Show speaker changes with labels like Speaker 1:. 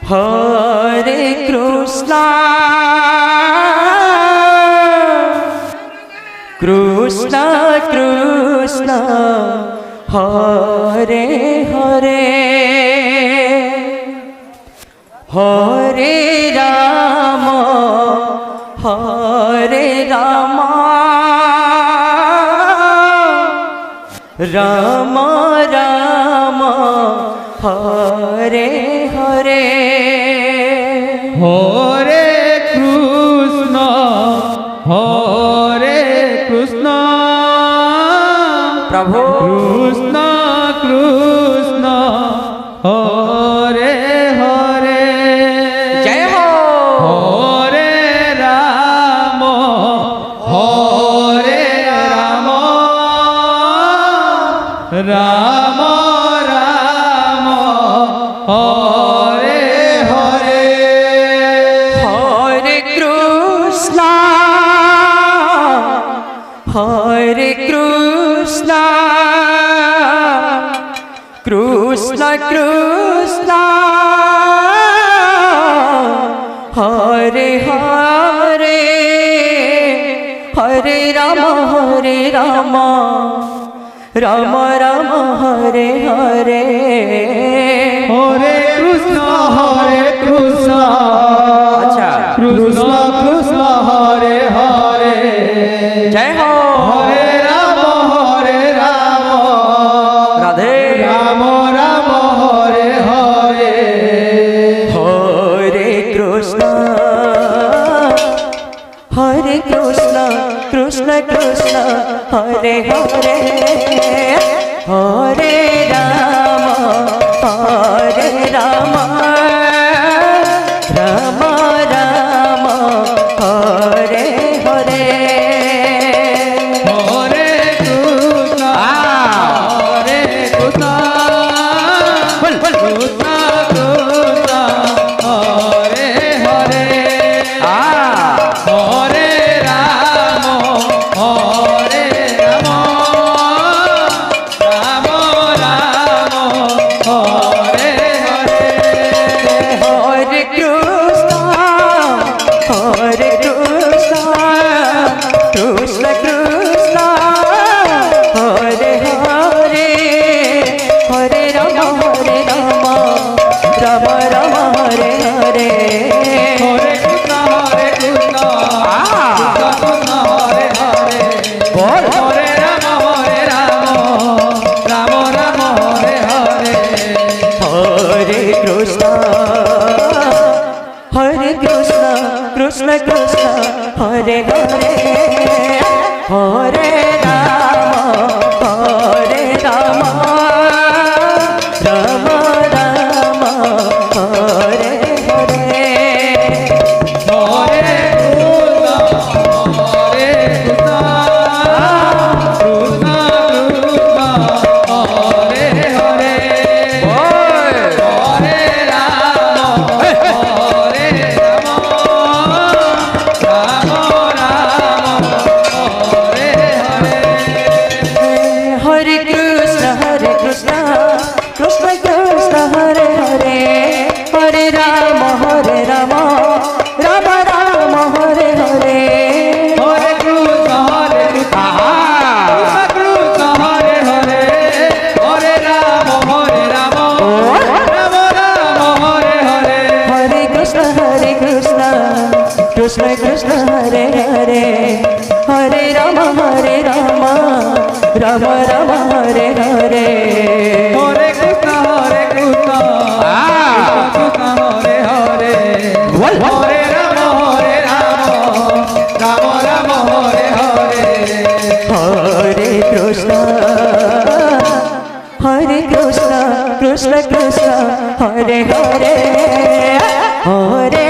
Speaker 1: हरे कृष्ण कृष्ण कृष्ण हरे हरे हरे राम राम राम हरे हरे
Speaker 2: हरे कृष्ण
Speaker 1: प्रभु
Speaker 2: कृष्ण कृष्ण हरे हरे
Speaker 1: जय हो
Speaker 2: हरे राम राम राम हरे हरे
Speaker 1: हरे कृष्ण कृष्ण कृष्ण हरे हरे हरे राम राम राम हरे हरे
Speaker 2: हरे कृष्ण
Speaker 1: अच्छा
Speaker 2: कृष्ण कृष्ण हरे हरे
Speaker 1: जय हो
Speaker 2: हरे राम
Speaker 1: राधे
Speaker 2: राम राम हरे हरे
Speaker 1: हरे कृष्ण कृष्ण कृष्ण हरे हरे हरे राम राम राम हरे हरे
Speaker 2: हरे कृष्ण कृष्ण कृष्ण हरे हरे हरे राम राम राम हरे हरे
Speaker 1: हरे कृष्ण कृष्ण कृष्ण हरे हरे हरे राम राम राम हरे हरे
Speaker 2: हरे कृष्ण कृष्ण हरे हरे
Speaker 1: बोल
Speaker 2: हरे राम राम राम हरे हरे
Speaker 1: हरे कृष्ण कृष्ण कृष्ण हरे हरे हरे राम राम राम हरे हरे
Speaker 2: हरे कृष्ण कृष्ण हरे हरे हरे राम राम राम हरे हरे
Speaker 1: हरे कृष्ण कृष्ण कृष्ण हरे हरे हरे राम राम राम हरे हरे
Speaker 2: हरे कृष्ण कृष्ण हरे हरे हरे राम राम हरे हरे
Speaker 1: हरे कृष्ण कृष्ण कृष्ण हरे हरे हरे राम राम राम हरे हरे
Speaker 2: हरे कृष्ण कृष्ण हरे हरे हरे राम राम राम हरे हरे
Speaker 1: हरे कृष्ण कृष्ण कृष्ण हरे हरे हरे